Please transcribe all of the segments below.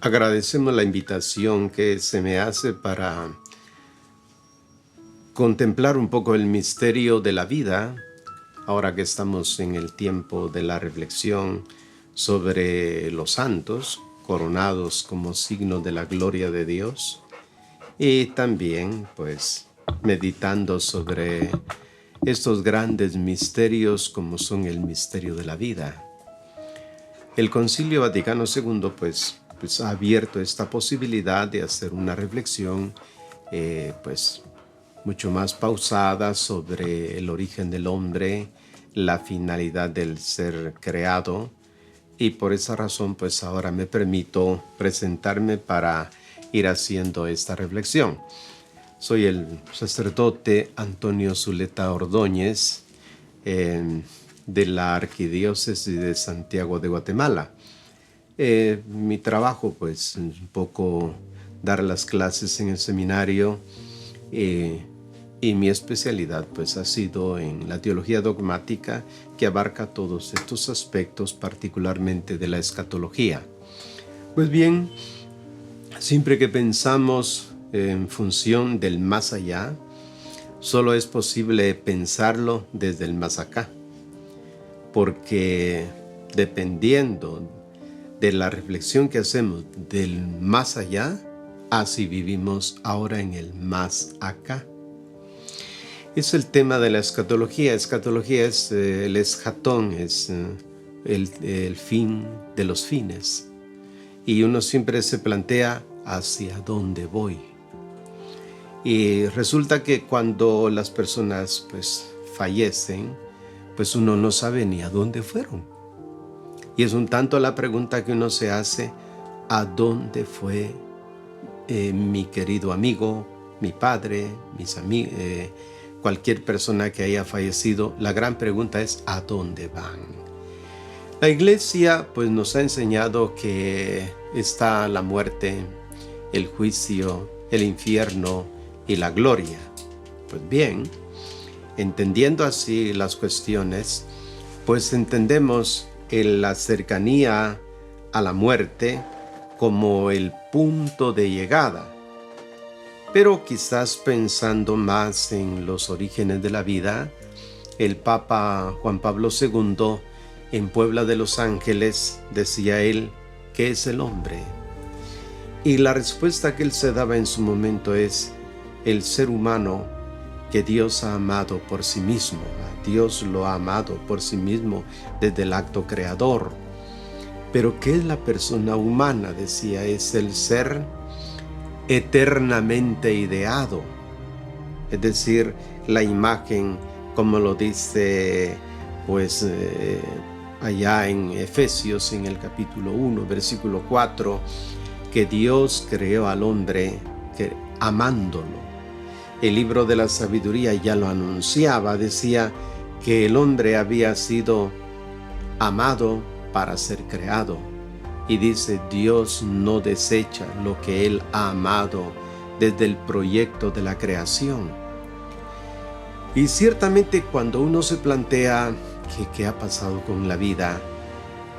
Agradecemos la invitación que se me hace para contemplar un poco el misterio de la vida, ahora que estamos en el tiempo de la reflexión sobre los santos, coronados como signo de la gloria de Dios, y también, pues, meditando sobre estos grandes misterios como son el misterio de la vida. El Concilio Vaticano II, pues ha abierto esta posibilidad de hacer una reflexión, mucho más pausada sobre el origen del hombre, la finalidad del ser creado, y por esa razón, pues ahora me permito presentarme para ir haciendo esta reflexión. Soy el sacerdote Antonio Zuleta Ordóñez, de la Arquidiócesis de Santiago de Guatemala. Mi trabajo, pues, un poco dar las clases en el seminario, y mi especialidad, pues, ha sido en la teología dogmática, que abarca todos estos aspectos, particularmente de la escatología. Pues bien, siempre que pensamos en función del más allá, solo es posible pensarlo desde el más acá, porque dependiendo de la reflexión que hacemos del más allá, así vivimos ahora en el más acá. Es el tema de la escatología. Escatología es el eschatón, es el fin de los fines. Y uno siempre se plantea hacia dónde voy. Y resulta que cuando las personas, pues, fallecen, pues uno no sabe ni a dónde fueron. Y es un tanto la pregunta que uno se hace: ¿a dónde fue mi querido amigo, mi padre, mis amigos, cualquier persona que haya fallecido? La gran pregunta es: ¿a dónde van? La Iglesia, pues, nos ha enseñado que está la muerte, el juicio, el infierno y la gloria. Pues bien, entendiendo así las cuestiones, pues entendemos la cercanía a la muerte como el punto de llegada. Pero quizás pensando más en los orígenes de la vida, el Papa Juan Pablo II, en Puebla de Los Ángeles, decía él: ¿qué es el hombre? Y la respuesta que él se daba en su momento es: el ser humano que Dios ha amado por sí mismo. Dios lo ha amado por sí mismo desde el acto creador. Pero ¿qué es la persona humana? Decía, es el ser eternamente ideado. Es decir, la imagen, como lo dice, pues, allá en Efesios, en el capítulo 1, versículo 4, que Dios creó al hombre amándolo. El libro de la sabiduría ya lo anunciaba, decía que el hombre había sido amado para ser creado. Y dice: Dios no desecha lo que Él ha amado desde el proyecto de la creación. Y ciertamente cuando uno se plantea qué ha pasado con la vida,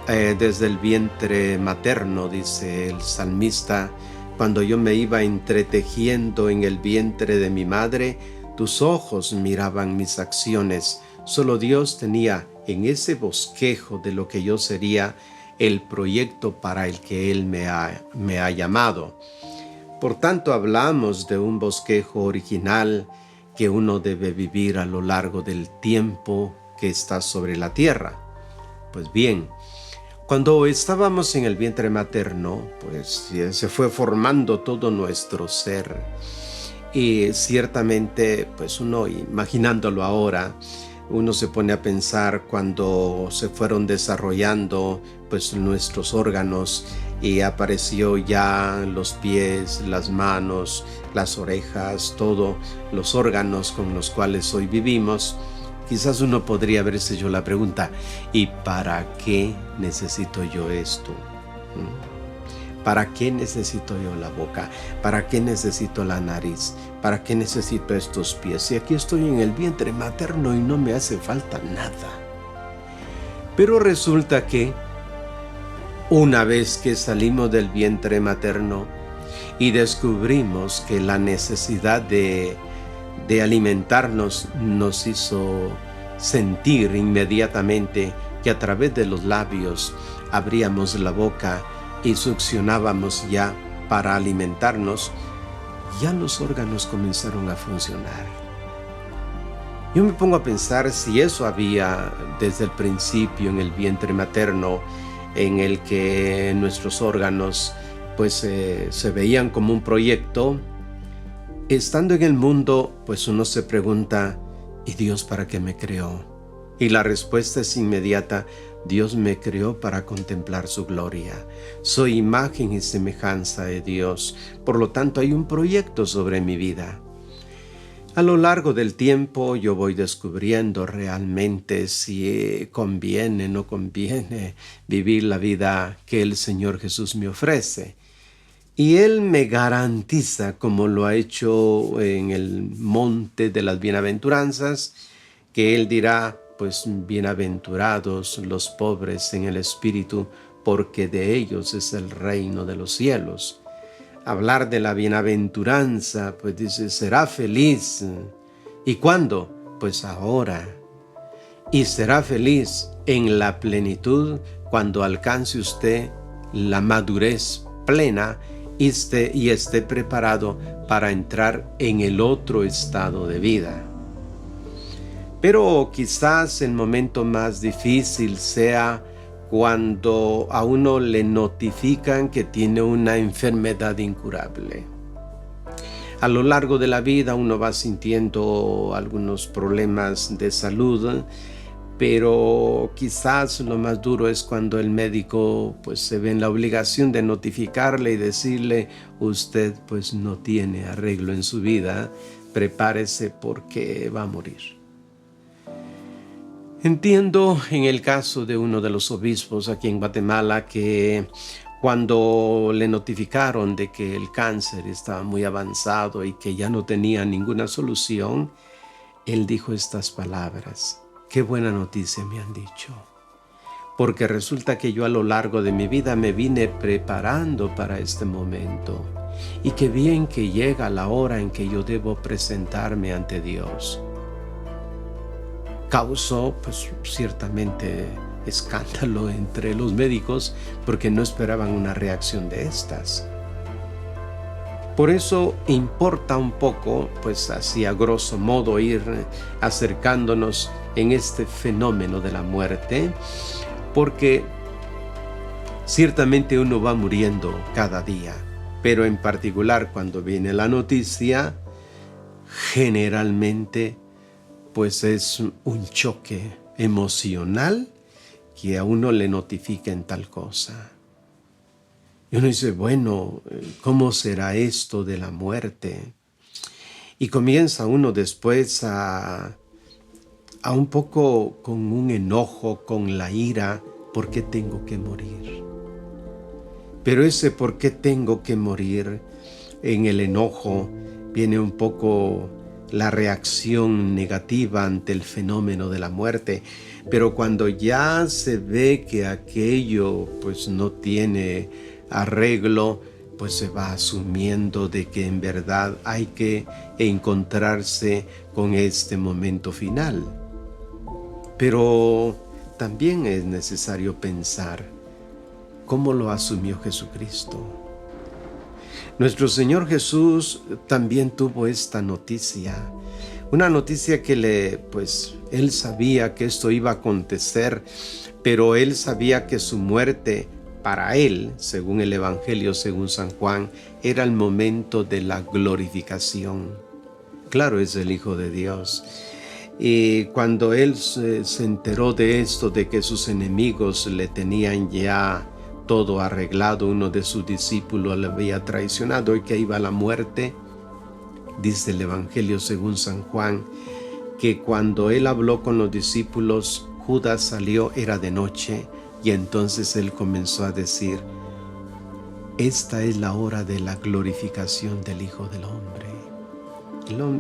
desde el vientre materno, dice el salmista: cuando yo me iba entretejiendo en el vientre de mi madre, tus ojos miraban mis acciones. Solo Dios tenía en ese bosquejo de lo que yo sería el proyecto para el que Él me ha llamado. Por tanto, hablamos de un bosquejo original que uno debe vivir a lo largo del tiempo que está sobre la tierra. Pues bien, cuando estábamos en el vientre materno, pues se fue formando todo nuestro ser. Y ciertamente, pues uno, imaginándolo ahora, uno se pone a pensar cuando se fueron desarrollando, pues, nuestros órganos, y apareció ya los pies, las manos, las orejas, todos los órganos con los cuales hoy vivimos. Quizás uno podría haberse hecho la pregunta: ¿y para qué necesito yo esto? ¿Para qué necesito yo la boca? ¿Para qué necesito la nariz? ¿Para qué necesito estos pies? Si aquí estoy en el vientre materno y no me hace falta nada. Pero resulta que Una vez que salimos del vientre materno y descubrimos que la necesidad de alimentarnos nos hizo sentir inmediatamente que a través de los labios abríamos la boca y succionábamos ya para alimentarnos, ya los órganos comenzaron a funcionar. Yo me pongo a pensar si eso había desde el principio en el vientre materno, en el que nuestros órganos pues se veían como un proyecto. Estando en el mundo, pues uno se pregunta, ¿y Dios para qué me creó? Y la respuesta es inmediata: Dios me creó para contemplar su gloria. Soy imagen y semejanza de Dios, por lo tanto hay un proyecto sobre mi vida. A lo largo del tiempo yo voy descubriendo realmente si conviene o no conviene vivir la vida que el Señor Jesús me ofrece. Y Él me garantiza, como lo ha hecho en el monte de las bienaventuranzas, que Él dirá, pues bienaventurados los pobres en el espíritu, porque de ellos es el reino de los cielos. Hablar de la bienaventuranza, pues dice, será feliz. ¿Y cuándo? Pues ahora. Y será feliz en la plenitud cuando alcance usted la madurez plena y esté preparado para entrar en el otro estado de vida. Pero quizás el momento más difícil sea cuando a uno le notifican que tiene una enfermedad incurable. A lo largo de la vida uno va sintiendo algunos problemas de salud, pero quizás lo más duro es cuando el médico pues se ve en la obligación de notificarle y decirle: usted pues no tiene arreglo en su vida, prepárese porque va a morir. Entiendo en el caso de uno de los obispos aquí en Guatemala que cuando le notificaron de que el cáncer estaba muy avanzado y que ya no tenía ninguna solución, él dijo estas palabras: qué buena noticia me han dicho, porque resulta que yo a lo largo de mi vida me vine preparando para este momento, y qué bien que llega la hora en que yo debo presentarme ante Dios. Causó pues ciertamente escándalo entre los médicos porque no esperaban una reacción de estas. Por eso importa un poco, pues así a grosso modo, ir acercándonos en este fenómeno de la muerte, porque ciertamente uno va muriendo cada día, pero en particular cuando viene la noticia, generalmente pues es un choque emocional que a uno le notifiquen tal cosa. Y uno dice, bueno, ¿cómo será esto de la muerte? Y comienza uno después a un poco con un enojo, con la ira, ¿por qué tengo que morir? Pero ese ¿por qué tengo que morir? En el enojo viene un poco la reacción negativa ante el fenómeno de la muerte, pero cuando ya se ve que aquello pues no tiene arreglo, pues se va asumiendo de que en verdad hay que encontrarse con este momento final. Pero también es necesario pensar cómo lo asumió Jesucristo. Nuestro Señor Jesús también tuvo esta noticia, una noticia que Él sabía que esto iba a acontecer, pero Él sabía que su muerte para Él, según el Evangelio, según San Juan, era el momento de la glorificación. Claro, es el Hijo de Dios. Y cuando Él se enteró de esto, de que sus enemigos le tenían ya todo arreglado, uno de sus discípulos le había traicionado y que iba a la muerte, dice el Evangelio según San Juan, que cuando Él habló con los discípulos, Judas salió, era de noche, y entonces Él comenzó a decir, esta es la hora de la glorificación del Hijo del Hombre.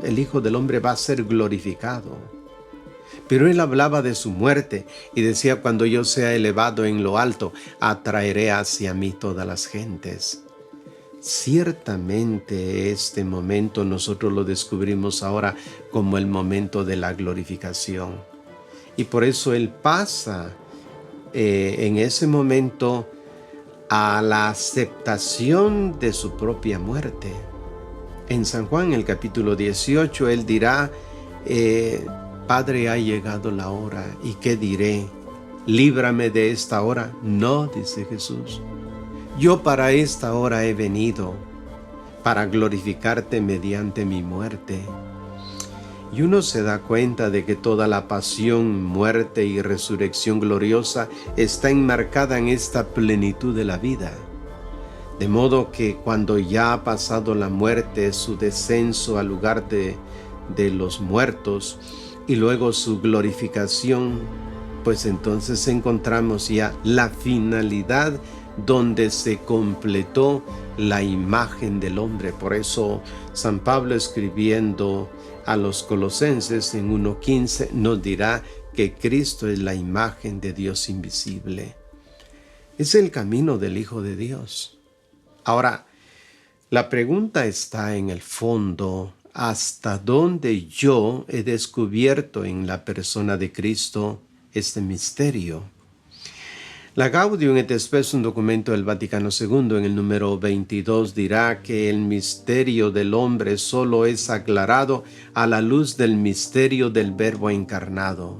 El Hijo del Hombre va a ser glorificado. Pero él hablaba de su muerte y decía: cuando yo sea elevado en lo alto, atraeré hacia mí todas las gentes. Ciertamente este momento nosotros lo descubrimos ahora como el momento de la glorificación. Y por eso él pasa en ese momento a la aceptación de su propia muerte. En San Juan, el capítulo 18, él dirá: Padre, ha llegado la hora, ¿y qué diré? Líbrame de esta hora. No, dice Jesús, yo para esta hora he venido, para glorificarte mediante mi muerte. Y uno se da cuenta de que toda la pasión, muerte y resurrección gloriosa está enmarcada en esta plenitud de la vida. De modo que cuando ya ha pasado la muerte, su descenso al lugar de los muertos y luego su glorificación, pues entonces encontramos ya la finalidad donde se completó la imagen del hombre. Por eso San Pablo, escribiendo a los Colosenses en 1:15, nos dirá que Cristo es la imagen de Dios invisible. Es el camino del Hijo de Dios. Ahora, la pregunta está en el fondo: ¿hasta dónde yo he descubierto en la persona de Cristo este misterio? La Gaudium et Spes, un documento del Vaticano II, en el número 22, dirá que el misterio del hombre solo es aclarado a la luz del misterio del Verbo encarnado.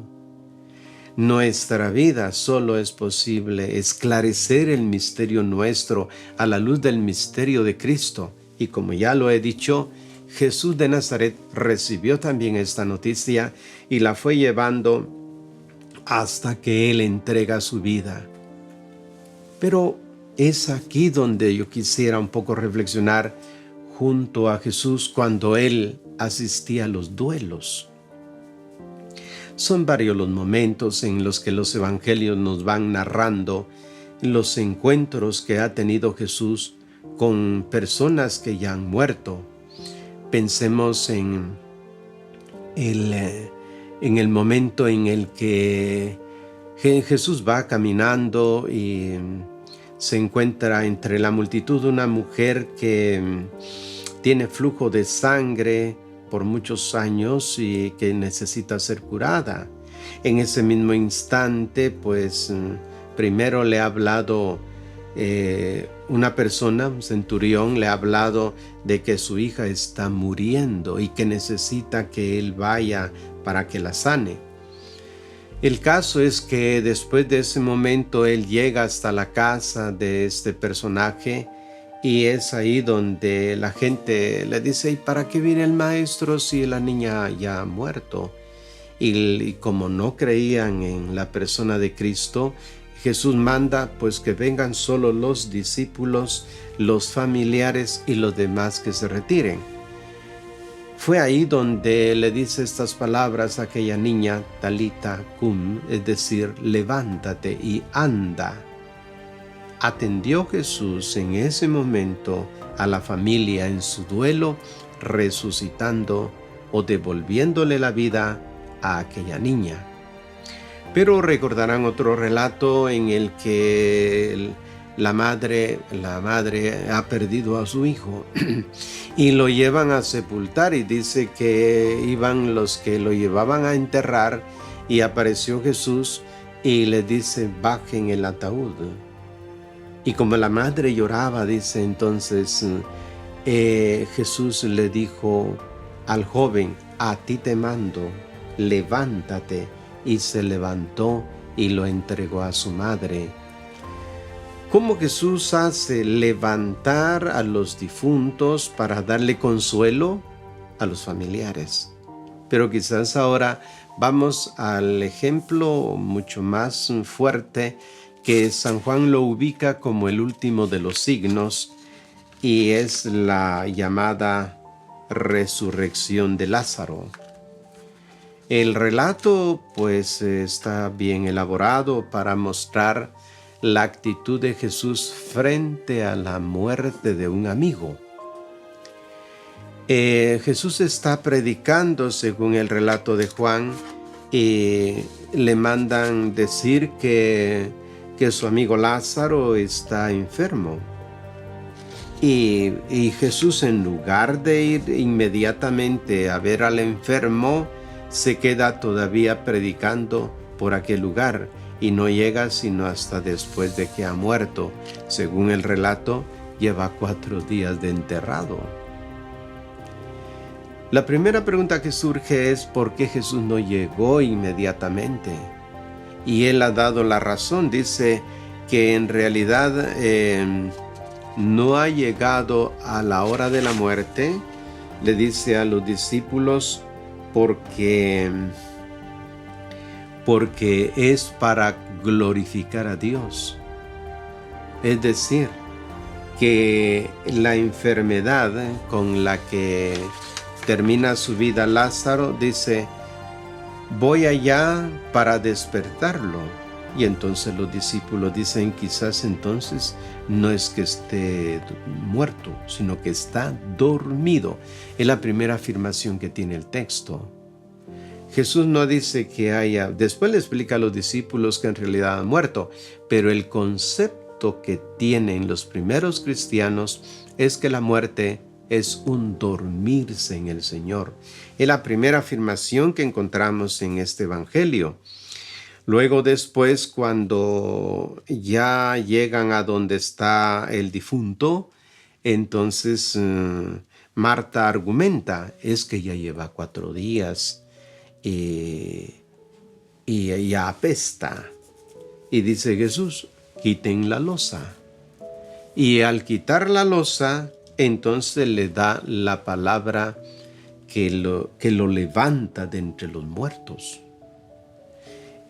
Nuestra vida solo es posible esclarecer el misterio nuestro a la luz del misterio de Cristo. Y como ya lo he dicho, Jesús de Nazaret recibió también esta noticia y la fue llevando hasta que Él entrega su vida. Pero es aquí donde yo quisiera un poco reflexionar junto a Jesús cuando Él asistía a los duelos. Son varios los momentos en los que los evangelios nos van narrando los encuentros que ha tenido Jesús con personas que ya han muerto. Pensemos en el momento en el que Jesús va caminando y se encuentra entre la multitud una mujer que tiene flujo de sangre por muchos años y que necesita ser curada. En ese mismo instante, pues primero le ha hablado una persona, un centurión, le ha hablado de que su hija está muriendo y que necesita que él vaya para que la sane. El caso es que después de ese momento él llega hasta la casa de este personaje y es ahí donde la gente le dice: ¿y para qué viene el maestro si la niña ya ha muerto? Y como no creían en la persona de Cristo, Jesús manda pues que vengan solo los discípulos, los familiares y los demás que se retiren. Fue ahí donde le dice estas palabras a aquella niña: Talita cum, es decir, levántate y anda. Atendió Jesús en ese momento a la familia en su duelo, resucitando o devolviéndole la vida a aquella niña. Pero recordarán otro relato en el que la madre ha perdido a su hijo y lo llevan a sepultar, y dice que iban los que lo llevaban a enterrar y apareció Jesús y le dice: bajen el ataúd. Y como la madre lloraba, dice entonces Jesús le dijo al joven: a ti te mando, levántate. Y se levantó y lo entregó a su madre. ¿Cómo Jesús hace levantar a los difuntos para darle consuelo a los familiares? Pero quizás ahora vamos al ejemplo mucho más fuerte, que San Juan lo ubica como el último de los signos, y es la llamada resurrección de Lázaro. El relato pues está bien elaborado para mostrar la actitud de Jesús frente a la muerte de un amigo. Jesús está predicando, según el relato de Juan, y le mandan decir que su amigo Lázaro está enfermo. Y Jesús, en lugar de ir inmediatamente a ver al enfermo, se queda todavía predicando por aquel lugar y no llega sino hasta después de que ha muerto. Según el relato, lleva 4 días de enterrado. La primera pregunta que surge es ¿por qué Jesús no llegó inmediatamente? Y él ha dado la razón, dice que en realidad no ha llegado a la hora de la muerte, le dice a los discípulos, porque es para glorificar a Dios. Es decir, que la enfermedad con la que termina su vida Lázaro, dice, voy allá para despertarlo. Y entonces los discípulos dicen, quizás entonces no es que esté muerto, sino que está dormido. Es la primera afirmación que tiene el texto. Jesús no dice que haya, después le explica a los discípulos que en realidad ha muerto, pero el concepto que tienen los primeros cristianos es que la muerte es un dormirse en el Señor. Es la primera afirmación que encontramos en este evangelio. Luego después, cuando ya llegan a donde está el difunto, entonces Marta argumenta, es que ya lleva 4 días y ya apesta. Y dice Jesús, quiten la losa. Y al quitar la losa, entonces le da la palabra que lo levanta de entre los muertos.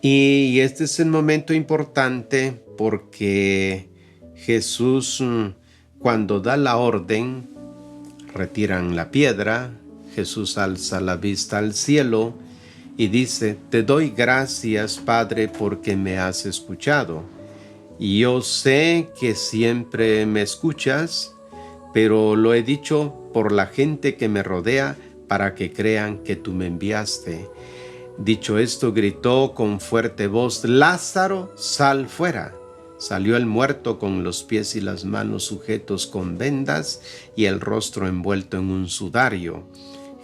Y este es el momento importante porque Jesús, cuando da la orden, retiran la piedra, Jesús alza la vista al cielo y dice, te doy gracias, Padre, porque me has escuchado. Y yo sé que siempre me escuchas, pero lo he dicho por la gente que me rodea para que crean que tú me enviaste. Dicho esto, gritó con fuerte voz, Lázaro, sal fuera. Salió el muerto con los pies y las manos sujetos con vendas y el rostro envuelto en un sudario.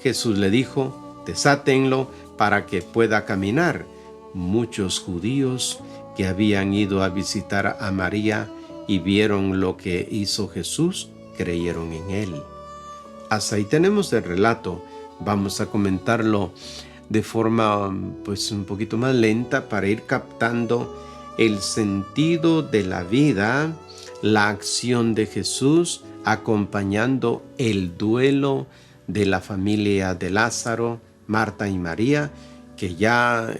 Jesús le dijo, desátenlo para que pueda caminar. Muchos judíos que habían ido a visitar a María y vieron lo que hizo Jesús, creyeron en él. Hasta ahí tenemos el relato. Vamos a comentarlo de forma pues un poquito más lenta para ir captando el sentido de la vida, la acción de Jesús acompañando el duelo de la familia de Lázaro, Marta y María, que ya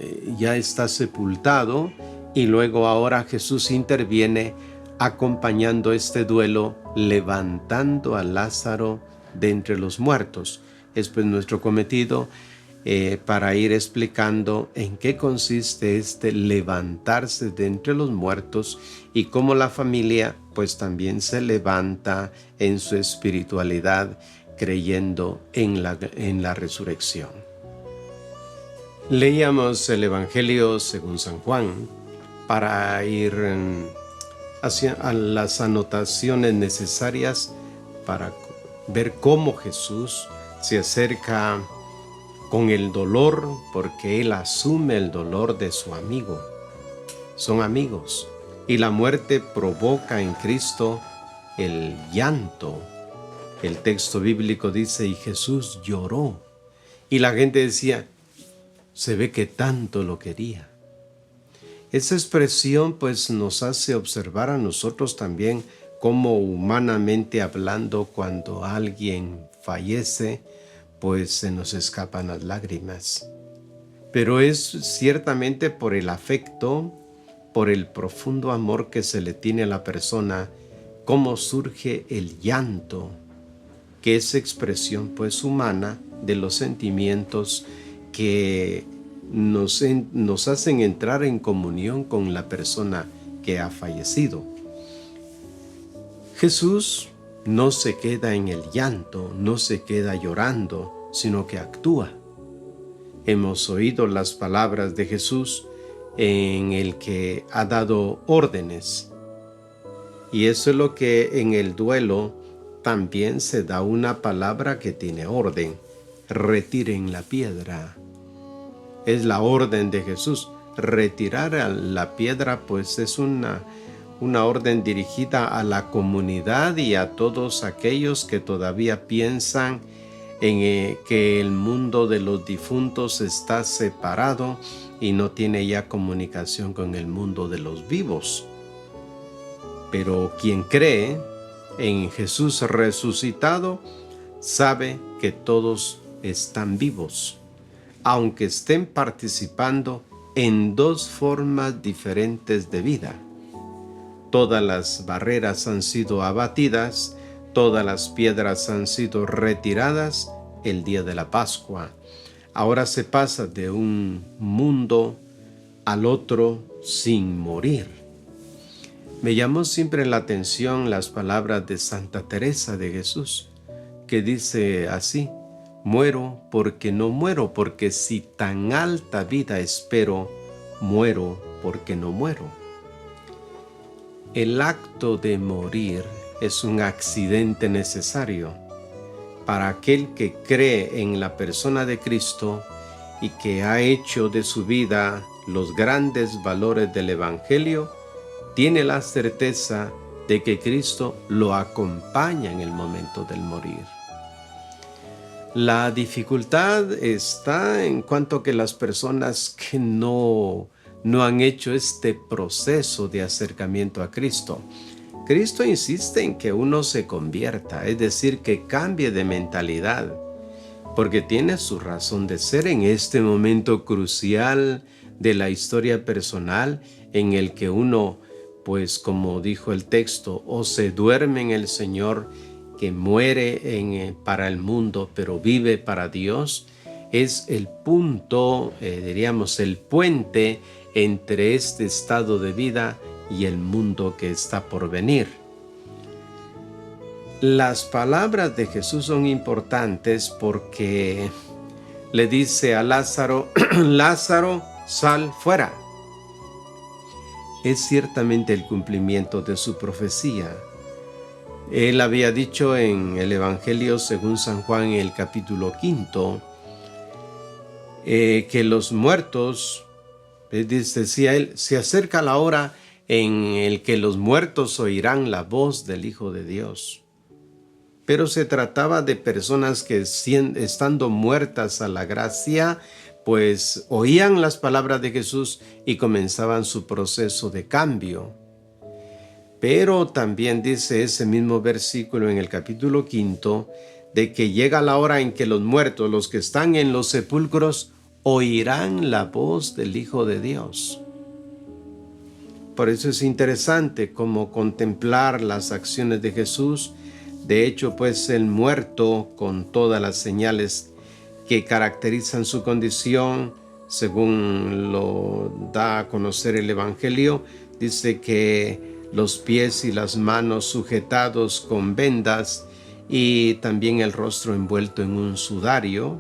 está sepultado, y luego ahora Jesús interviene acompañando este duelo, levantando a Lázaro de entre los muertos. Es pues nuestro cometido para ir explicando en qué consiste este levantarse de entre los muertos y cómo la familia pues también se levanta en su espiritualidad creyendo en la resurrección. Leíamos el Evangelio según San Juan para ir hacia las anotaciones necesarias para ver cómo Jesús se acerca con el dolor, porque Él asume el dolor de su amigo. Son amigos. Y la muerte provoca en Cristo el llanto. El texto bíblico dice, y Jesús lloró. Y la gente decía, se ve que tanto lo quería. Esa expresión pues nos hace observar a nosotros también cómo humanamente hablando, cuando alguien fallece, pues se nos escapan las lágrimas. Pero es ciertamente por el afecto, por el profundo amor que se le tiene a la persona, cómo surge el llanto, que es expresión pues humana de los sentimientos que nos hacen entrar en comunión con la persona que ha fallecido. Jesús no se queda en el llanto, no se queda llorando, sino que actúa. hemos oído las palabras de Jesús en el que ha dado órdenes. Y eso es lo que en el duelo también se da una palabra que tiene orden. Retiren la piedra. Es la orden de Jesús. Retirar la piedra pues es una orden dirigida a la comunidad y a todos aquellos que todavía piensan en que el mundo de los difuntos está separado y no tiene ya comunicación con el mundo de los vivos. Pero quien cree en Jesús resucitado sabe que todos están vivos, aunque estén participando en dos formas diferentes de vida. Todas las barreras han sido abatidas, todas las piedras han sido retiradas el día de la Pascua. Ahora se pasa de un mundo al otro sin morir. Me llamó siempre la atención las palabras de Santa Teresa de Jesús, que dice así: muero porque no muero, porque si tan alta vida espero, muero porque no muero. El acto de morir es un accidente necesario para aquel que cree en la persona de Cristo y que ha hecho de su vida los grandes valores del Evangelio. Tiene la certeza de que Cristo lo acompaña en el momento del morir. La dificultad está en cuanto que las personas que no han hecho este proceso de acercamiento a Cristo. Cristo insiste en que uno se convierta, es decir, que cambie de mentalidad, porque tiene su razón de ser en este momento crucial de la historia personal en el que uno, pues como dijo el texto, o se duerme en el Señor, que muere para el mundo, pero vive para Dios. Es el punto, diríamos, el puente entre este estado de vida y el mundo que está por venir. Las palabras de Jesús son importantes porque le dice a Lázaro: Lázaro, sal fuera. Es ciertamente el cumplimiento de su profecía. Él había dicho en el Evangelio según San Juan, en el capítulo 5, que los muertos, decía él, se acerca la hora en el que los muertos oirán la voz del Hijo de Dios. Pero se trataba de personas que, estando muertas a la gracia, pues oían las palabras de Jesús y comenzaban su proceso de cambio. Pero también dice ese mismo versículo en el capítulo 5 de que llega la hora en que los muertos, los que están en los sepulcros, oirán la voz del Hijo de Dios. Por eso es interesante como contemplar las acciones de Jesús. De hecho, pues el muerto, con todas las señales que caracterizan su condición, según lo da a conocer el Evangelio, dice que los pies y las manos sujetados con vendas y también el rostro envuelto en un sudario,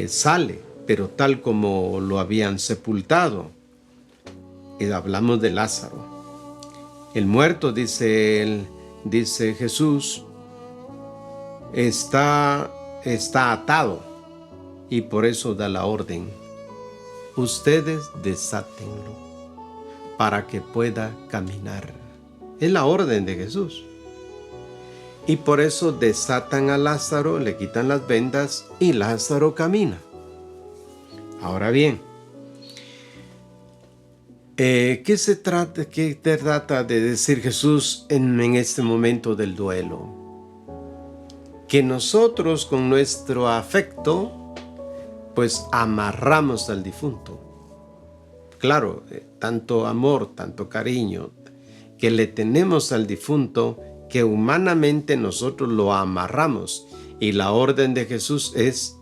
sale, pero tal como lo habían sepultado. Hablamos de Lázaro. El muerto, dice Jesús, está atado y por eso da la orden: ustedes desátenlo para que pueda caminar. Es la orden de Jesús. Y por eso desatan a Lázaro, le quitan las vendas y Lázaro camina. Ahora bien, ¿qué trata de decir Jesús en este momento del duelo? Que nosotros con nuestro afecto, pues amarramos al difunto. Claro, tanto amor, tanto cariño que le tenemos al difunto, que humanamente nosotros lo amarramos. Y la orden de Jesús es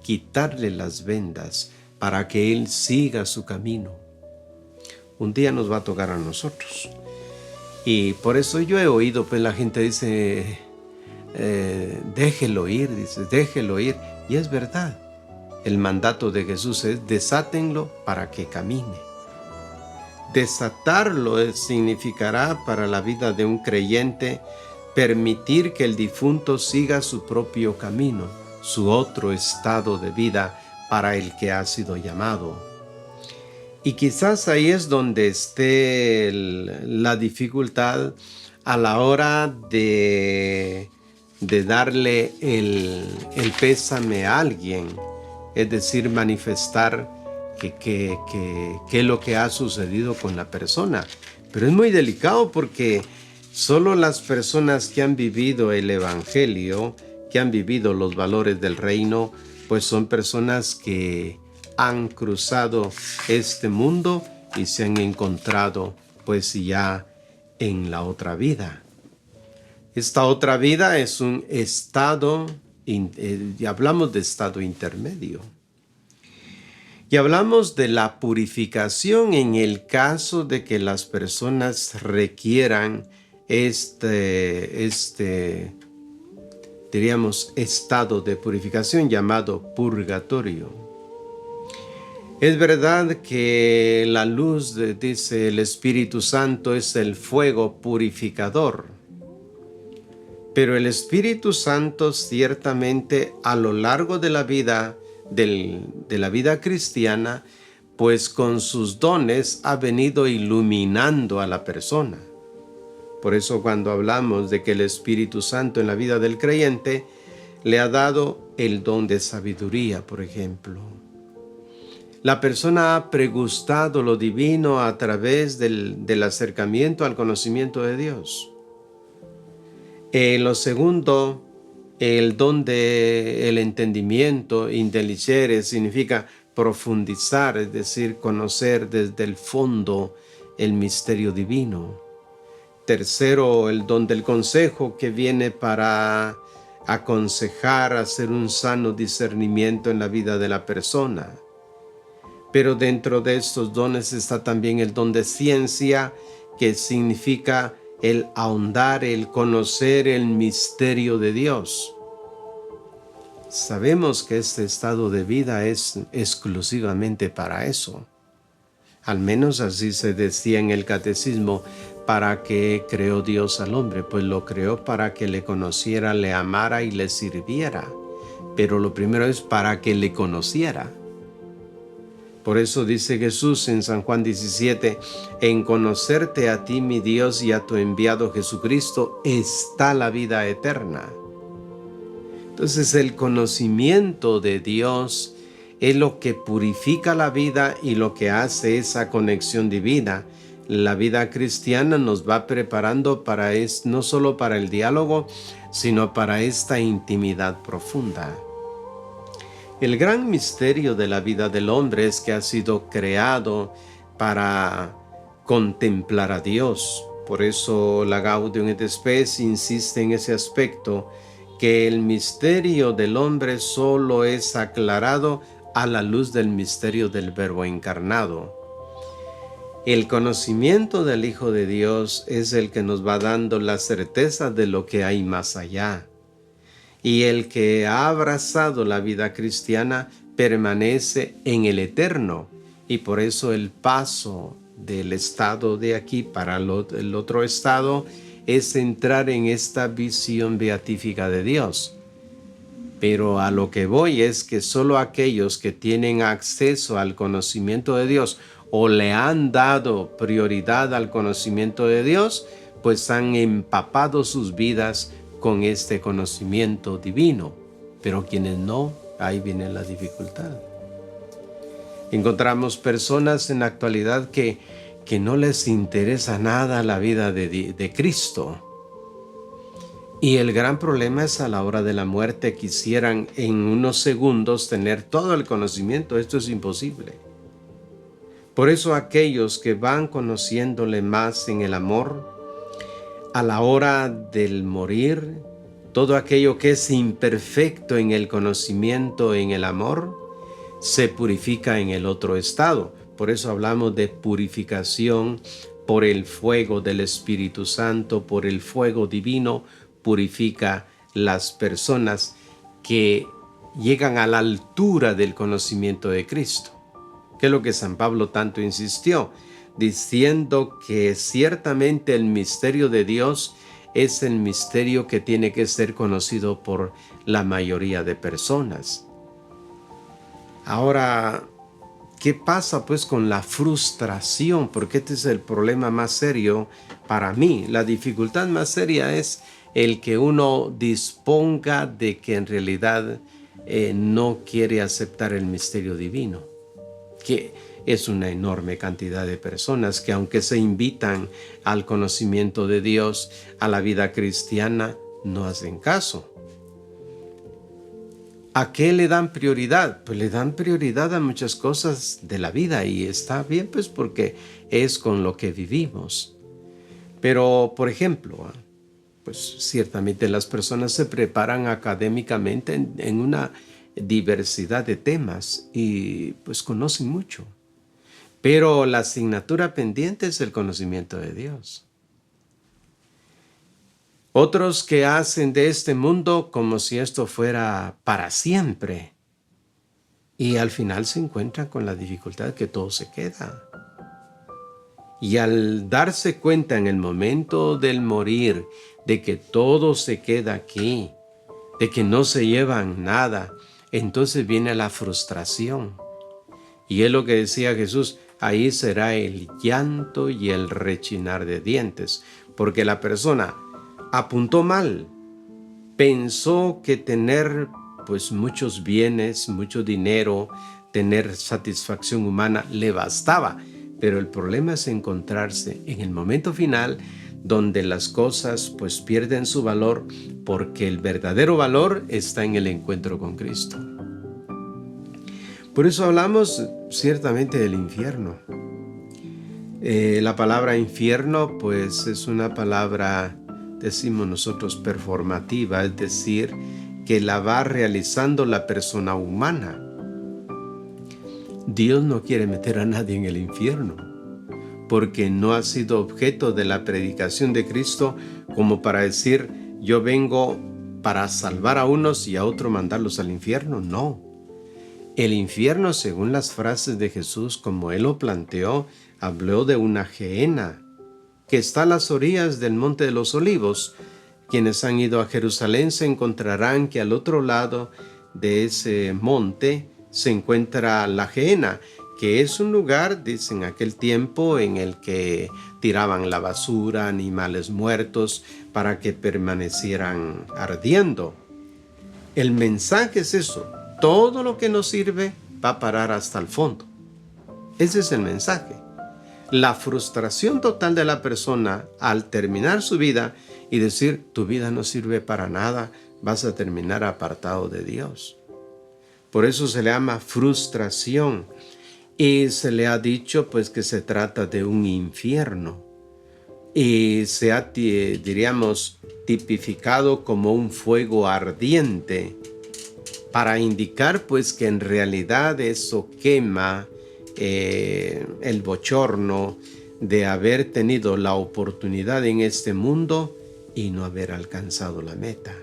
quitarle las vendas para que él siga su camino. Un día nos va a tocar a nosotros. Y por eso yo he oído, pues la gente dice, déjelo ir, dice, déjelo ir. Y es verdad. el mandato de Jesús es desátenlo para que camine. Desatarlo significará para la vida de un creyente permitir que el difunto siga su propio camino, su otro estado de vida para el que ha sido llamado. Y quizás ahí es donde esté la dificultad a la hora de darle el pésame a alguien, es decir, manifestar que es lo que ha sucedido con la persona. Pero es muy delicado porque solo las personas que han vivido el Evangelio, que han vivido los valores del reino, pues son personas que han cruzado este mundo y se han encontrado pues ya en la otra vida. Esta otra vida es un estado, y hablamos de estado intermedio. Y hablamos de la purificación en el caso de que las personas requieran diríamos, estado de purificación llamado purgatorio. Es verdad que la luz, dice el Espíritu Santo, es el fuego purificador. Pero el Espíritu Santo ciertamente a lo largo de la vida, de la vida cristiana, pues con sus dones ha venido iluminando a la persona. Por eso cuando hablamos de que el Espíritu Santo en la vida del creyente le ha dado el don de sabiduría, por ejemplo. La persona ha pregustado lo divino a través del acercamiento al conocimiento de Dios. Lo segundo, el don del entendimiento, intelligere, significa profundizar, es decir, conocer desde el fondo el misterio divino. Tercero, el don del consejo, que viene para aconsejar, hacer un sano discernimiento en la vida de la persona. Pero dentro de estos dones está también el don de ciencia, que significa el ahondar, el conocer el misterio de Dios. Sabemos que este estado de vida es exclusivamente para eso. Al menos así se decía en el catecismo. ¿Para qué creó Dios al hombre? Pues lo creó para que le conociera, le amara y le sirviera. Pero lo primero es para que le conociera. Por eso dice Jesús en San Juan 17, en conocerte a ti, mi Dios, y a tu enviado Jesucristo, está la vida eterna. Entonces el conocimiento de Dios es lo que purifica la vida y lo que hace esa conexión divina. La vida cristiana nos va preparando para no solo para el diálogo, sino para esta intimidad profunda. El gran misterio de la vida del hombre es que ha sido creado para contemplar a Dios. Por eso la Gaudium et Spes insiste en ese aspecto, que el misterio del hombre solo es aclarado a la luz del misterio del Verbo encarnado. El conocimiento del Hijo de Dios es el que nos va dando la certeza de lo que hay más allá. Y el que ha abrazado la vida cristiana permanece en el eterno. Y por eso el paso del estado de aquí para el otro estado es entrar en esta visión beatífica de Dios. Pero a lo que voy es que solo aquellos que tienen acceso al conocimiento de Dios o le han dado prioridad al conocimiento de Dios, pues han empapado sus vidas con este conocimiento divino. Pero quienes no, ahí viene la dificultad. Encontramos personas en la actualidad que no les interesa nada la vida de Cristo. Y el gran problema es a la hora de la muerte quisieran en unos segundos tener todo el conocimiento. Esto es imposible. Por eso aquellos que van conociéndole más en el amor, a la hora del morir, todo aquello que es imperfecto en el conocimiento, en el amor, se purifica en el otro estado. Por eso hablamos de purificación por el fuego del Espíritu Santo, por el fuego divino, purifica las personas que llegan a la altura del conocimiento de Cristo, que es lo que San Pablo tanto insistió, diciendo que ciertamente el misterio de Dios es el misterio que tiene que ser conocido por la mayoría de personas. Ahora, ¿qué pasa pues con la frustración? Porque este es el problema más serio para mí. La dificultad más seria es el que uno disponga de que en realidad no quiere aceptar el misterio divino, que es una enorme cantidad de personas que, aunque se invitan al conocimiento de Dios, a la vida cristiana, no hacen caso. ¿A qué le dan prioridad? Pues le dan prioridad a muchas cosas de la vida, y está bien, pues, porque es con lo que vivimos. Pero, por ejemplo, pues ciertamente las personas se preparan académicamente en una diversidad de temas y pues conocen mucho. Pero la asignatura pendiente es el conocimiento de Dios. Otros que hacen de este mundo como si esto fuera para siempre, y al final se encuentran con la dificultad que todo se queda. Y al darse cuenta en el momento del morir de que todo se queda aquí, de que no se llevan nada, entonces viene la frustración. Y es lo que decía Jesús: ahí será el llanto y el rechinar de dientes, porque la persona apuntó mal, pensó que tener pues muchos bienes, mucho dinero, tener satisfacción humana le bastaba, pero el problema es encontrarse en el momento final donde las cosas pues pierden su valor, porque el verdadero valor está en el encuentro con Cristo. Por eso hablamos ciertamente del infierno. La palabra infierno pues es una palabra, decimos nosotros, performativa, es decir, que la va realizando la persona humana. Dios no quiere meter a nadie en el infierno, porque no ha sido objeto de la predicación de Cristo como para decir: yo vengo para salvar a unos y a otros mandarlos al infierno. No. El infierno, según las frases de Jesús, como Él lo planteó, habló de una gehenna que está a las orillas del Monte de los Olivos. Quienes han ido a Jerusalén se encontrarán que al otro lado de ese monte se encuentra la gehenna, que es un lugar, dicen, aquel tiempo en el que tiraban la basura, animales muertos, para que permanecieran ardiendo. El mensaje es eso: todo lo que nos sirve va a parar hasta el fondo. Ese es el mensaje. La frustración total de la persona al terminar su vida y decir: tu vida no sirve para nada, vas a terminar apartado de Dios. Por eso se le llama frustración, y se le ha dicho pues que se trata de un infierno, y se ha, diríamos, tipificado como un fuego ardiente, para indicar pues que en realidad eso quema el bochorno de haber tenido la oportunidad en este mundo y no haber alcanzado la meta.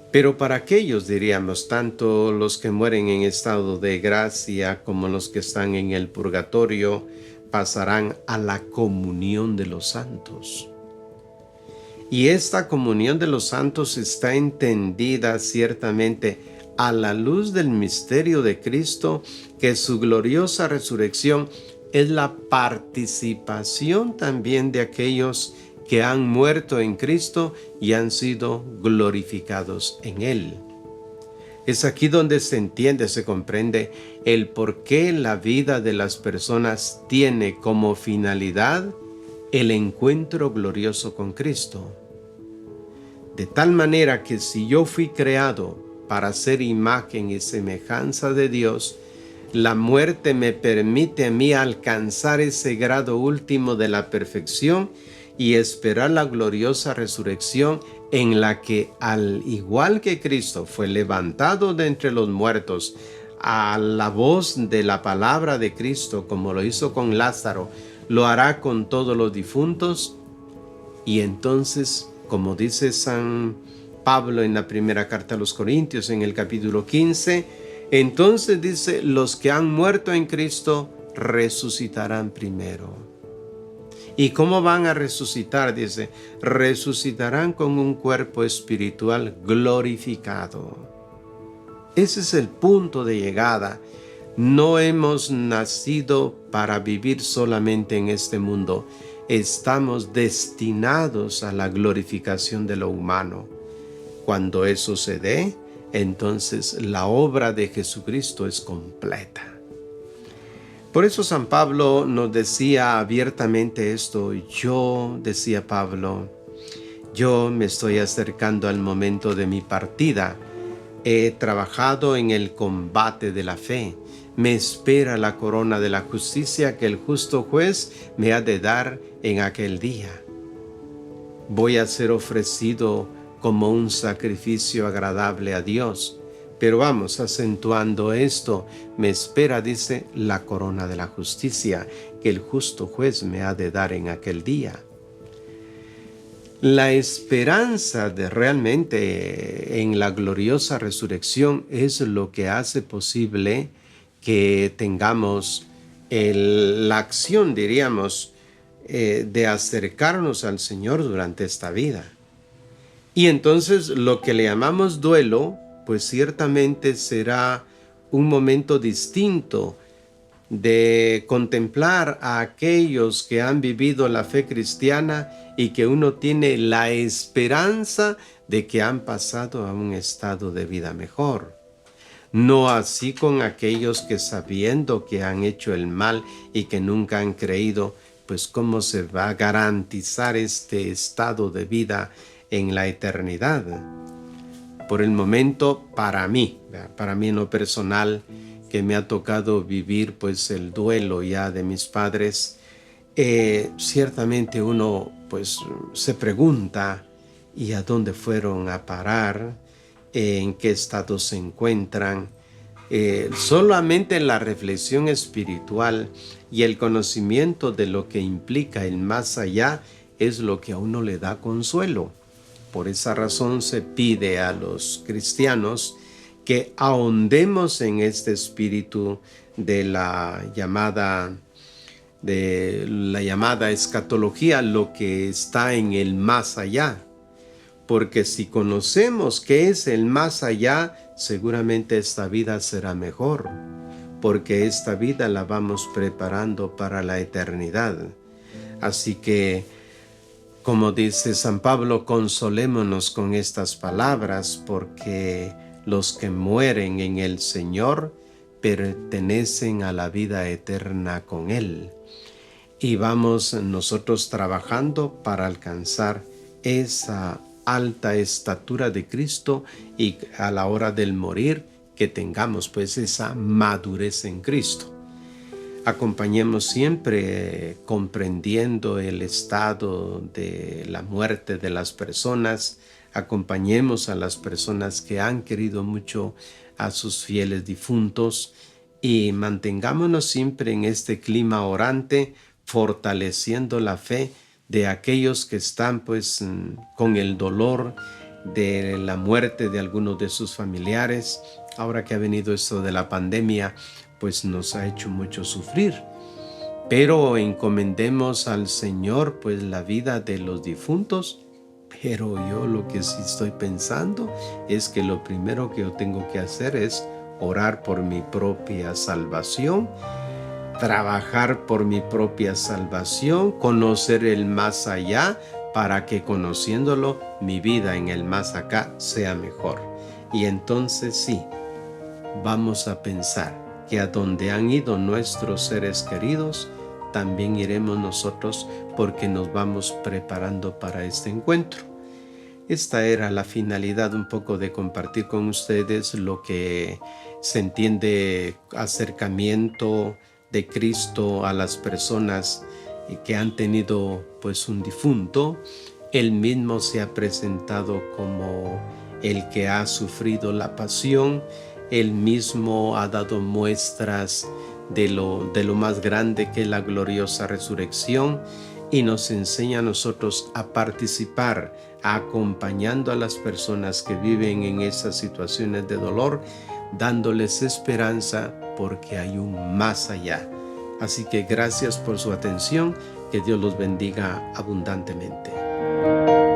Pero para aquellos, diríamos, tanto los que mueren en estado de gracia como los que están en el purgatorio, pasarán a la comunión de los santos. Y esta comunión de los santos está entendida ciertamente a la luz del misterio de Cristo, que su gloriosa resurrección es la participación también de aquellos que han muerto en Cristo y han sido glorificados en Él. Es aquí donde se entiende, se comprende el por qué la vida de las personas tiene como finalidad el encuentro glorioso con Cristo. De tal manera que si yo fui creado para ser imagen y semejanza de Dios, la muerte me permite a mí alcanzar ese grado último de la perfección y esperar la gloriosa resurrección, en la que, al igual que Cristo fue levantado de entre los muertos a la voz de la palabra de Cristo, como lo hizo con Lázaro, lo hará con todos los difuntos. Y entonces, como dice San Pablo en la primera carta a los Corintios, en el capítulo 15, entonces dice, los que han muerto en Cristo resucitarán primero. ¿Y cómo van a resucitar? Dice, resucitarán con un cuerpo espiritual glorificado. Ese es el punto de llegada. No hemos nacido para vivir solamente en este mundo. Estamos destinados a la glorificación de lo humano. Cuando eso se dé, entonces la obra de Jesucristo es completa. Por eso San Pablo nos decía abiertamente esto. Decía Pablo, yo me estoy acercando al momento de mi partida. He trabajado en el combate de la fe. Me espera la corona de la justicia que el justo juez me ha de dar en aquel día. Voy a ser ofrecido como un sacrificio agradable a Dios. Pero vamos acentuando esto. Me espera, dice, la corona de la justicia que el justo juez me ha de dar en aquel día. La esperanza de realmente en la gloriosa resurrección es lo que hace posible que tengamos la acción, diríamos, de acercarnos al Señor durante esta vida. Y entonces lo que le llamamos duelo, pues ciertamente será un momento distinto de contemplar a aquellos que han vivido la fe cristiana y que uno tiene la esperanza de que han pasado a un estado de vida mejor. No así con aquellos que sabiendo que han hecho el mal y que nunca han creído, pues cómo se va a garantizar este estado de vida en la eternidad. Por el momento, para mí en lo personal, que me ha tocado vivir pues el duelo ya de mis padres, ciertamente uno pues se pregunta, ¿y a dónde fueron a parar? ¿En qué estado se encuentran? Solamente la reflexión espiritual y el conocimiento de lo que implica el más allá es lo que a uno le da consuelo. Por esa razón se pide a los cristianos que ahondemos en este espíritu de la llamada escatología, lo que está en el más allá. Porque si conocemos qué es el más allá, seguramente esta vida será mejor, porque esta vida la vamos preparando para la eternidad. Así que, como dice San Pablo, consolémonos con estas palabras, porque los que mueren en el Señor pertenecen a la vida eterna con Él. Y vamos nosotros trabajando para alcanzar esa alta estatura de Cristo y a la hora del morir que tengamos pues esa madurez en Cristo. Acompañemos siempre comprendiendo el estado de la muerte de las personas. Acompañemos a las personas que han querido mucho a sus fieles difuntos y mantengámonos siempre en este clima orante, fortaleciendo la fe de aquellos que están pues con el dolor de la muerte de algunos de sus familiares. Ahora que ha venido esto de la pandemia, pues nos ha hecho mucho sufrir. Pero encomendemos al Señor pues la vida de los difuntos. Pero yo lo que sí estoy pensando es que lo primero que yo tengo que hacer es orar por mi propia salvación, trabajar por mi propia salvación, conocer el más allá, para que conociéndolo mi vida en el más acá sea mejor. Y entonces sí, vamos a pensar que a donde han ido nuestros seres queridos, también iremos nosotros, porque nos vamos preparando para este encuentro. Esta era la finalidad un poco de compartir con ustedes lo que se entiende acercamiento de Cristo a las personas que han tenido pues un difunto. Él mismo se ha presentado como el que ha sufrido la pasión. Él mismo ha dado muestras de lo más grande que es la gloriosa resurrección. y nos enseña a nosotros a participar, acompañando a las personas que viven en esas situaciones de dolor, dándoles esperanza porque hay un más allá. Así que gracias por su atención, que Dios los bendiga abundantemente.